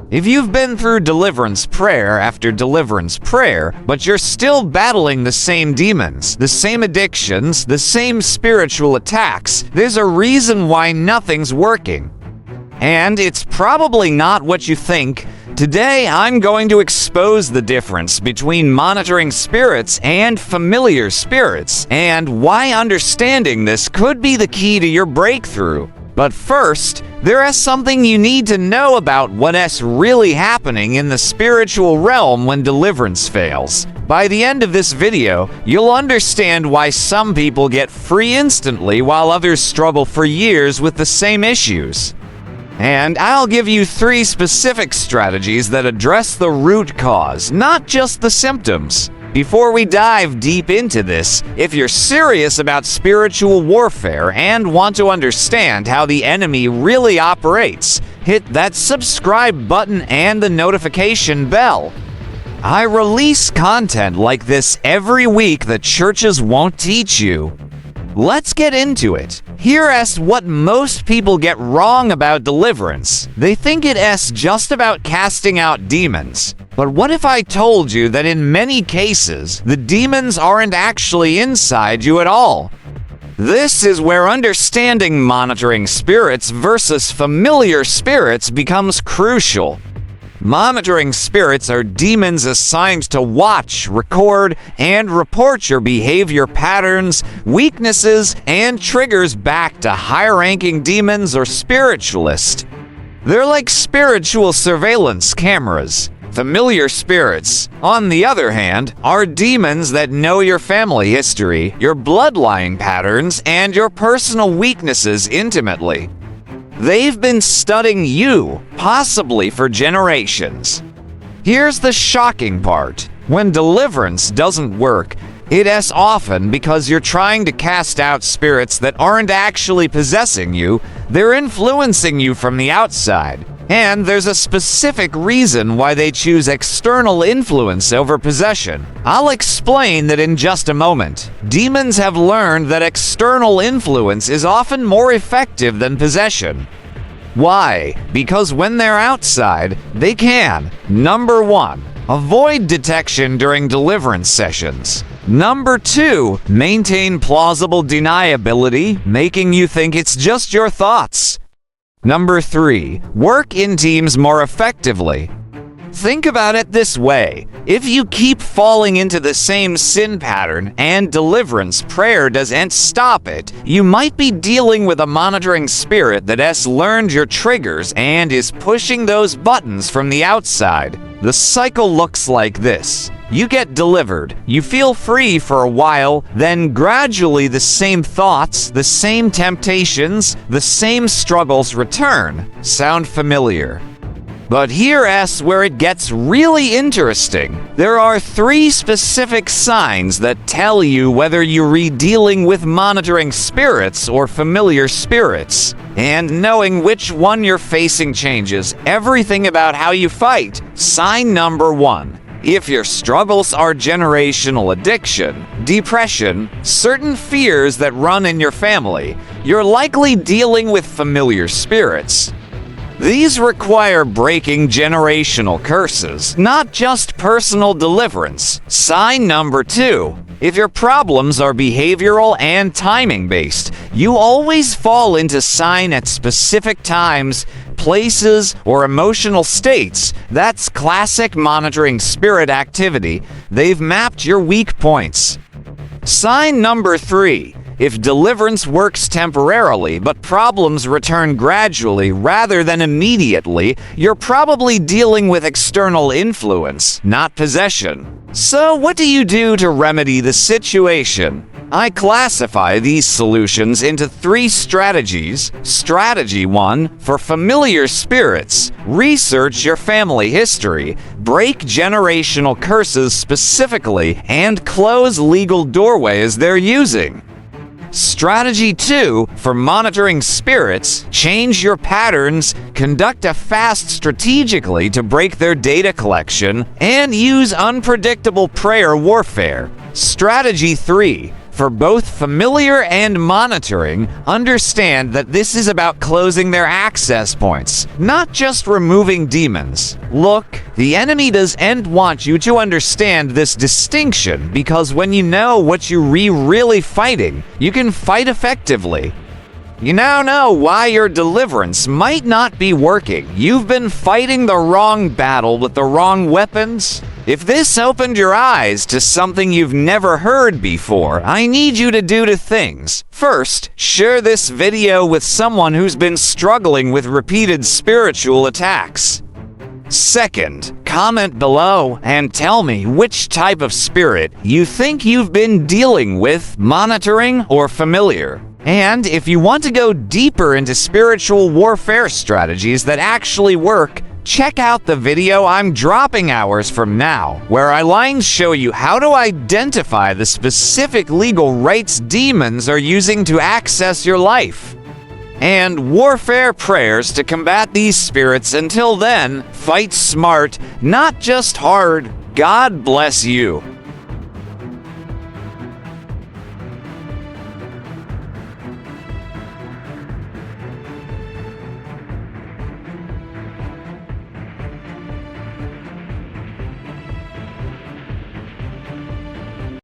If you've been through deliverance prayer after deliverance prayer, but you're still battling the same demons, the same addictions, the same spiritual attacks, there's a reason why nothing's working. And it's probably not what you think. Today, I'm going to expose the difference between monitoring spirits and familiar spirits, and why understanding this could be the key to your breakthrough. But first, there is something you need to know about what's really happening in the spiritual realm when deliverance fails. By the end of this video, you'll understand why some people get free instantly while others struggle for years with the same issues. And I'll give you 3 specific strategies that address the root cause, not just the symptoms. Before we dive deep into this, if you're serious about spiritual warfare and want to understand how the enemy really operates, hit that subscribe button and the notification bell. I release content like this every week that churches won't teach you. Let's get into it. Here's what most people get wrong about deliverance. They think it's just about casting out demons. But what if I told you that in many cases, the demons aren't actually inside you at all? This is where understanding monitoring spirits versus familiar spirits becomes crucial. Monitoring spirits are demons assigned to watch, record, and report your behavior patterns, weaknesses, and triggers back to high-ranking demons or spiritualists. They're like spiritual surveillance cameras. Familiar spirits, on the other hand, are demons that know your family history, your bloodline patterns, and your personal weaknesses intimately. They've been studying you, possibly for generations. Here's the shocking part. When deliverance doesn't work, it's often because you're trying to cast out spirits that aren't actually possessing you, they're influencing you from the outside. And there's a specific reason why they choose external influence over possession. I'll explain that in just a moment. Demons have learned that external influence is often more effective than possession. Why? Because when they're outside, they can, number 1, avoid detection during deliverance sessions. Number 2, maintain plausible deniability, making you think it's just your thoughts. Number 3, work in teams more effectively. Think about it this way. If you keep falling into the same sin pattern and deliverance prayer doesn't stop it, you might be dealing with a monitoring spirit that has learned your triggers and is pushing those buttons from the outside. The cycle looks like this. You get delivered, you feel free for a while, then gradually the same thoughts, the same temptations, the same struggles return. Sound familiar? But here's where it gets really interesting. There are 3 specific signs that tell you whether you're dealing with monitoring spirits or familiar spirits. And knowing which one you're facing changes everything about how you fight. Sign number 1. If your struggles are generational addiction, depression, certain fears that run in your family, you're likely dealing with familiar spirits. These require breaking generational curses, not just personal deliverance. Sign number 2. If your problems are behavioral and timing-based, you always fall into sign at specific times, places, or emotional states. That's classic monitoring spirit activity. They've mapped your weak points. Sign number 3. If deliverance works temporarily, but problems return gradually rather than immediately, you're probably dealing with external influence, not possession. So what do you do to remedy the situation? I classify these solutions into 3 strategies. Strategy 1, for familiar spirits, research your family history, break generational curses specifically, and close legal doorways they're using. Strategy 2, for monitoring spirits, change your patterns, conduct a fast strategically to break their data collection, and use unpredictable prayer warfare. Strategy 3, For both familiar and monitoring, understand that this is about closing their access points, not just removing demons. Look, the enemy doesn't want you to understand this distinction because when you know what you're really fighting, you can fight effectively. You now know why your deliverance might not be working. You've been fighting the wrong battle with the wrong weapons. If this opened your eyes to something you've never heard before, I need you to do two things. First, share this video with someone who's been struggling with repeated spiritual attacks. Second, comment below and tell me which type of spirit you think you've been dealing with, monitoring or familiar. And if you want to go deeper into spiritual warfare strategies that actually work, check out the video I'm dropping hours from now, where I show you how to identify the specific legal rights demons are using to access your life, and warfare prayers to combat these spirits. Until then, fight smart, not just hard. God bless you.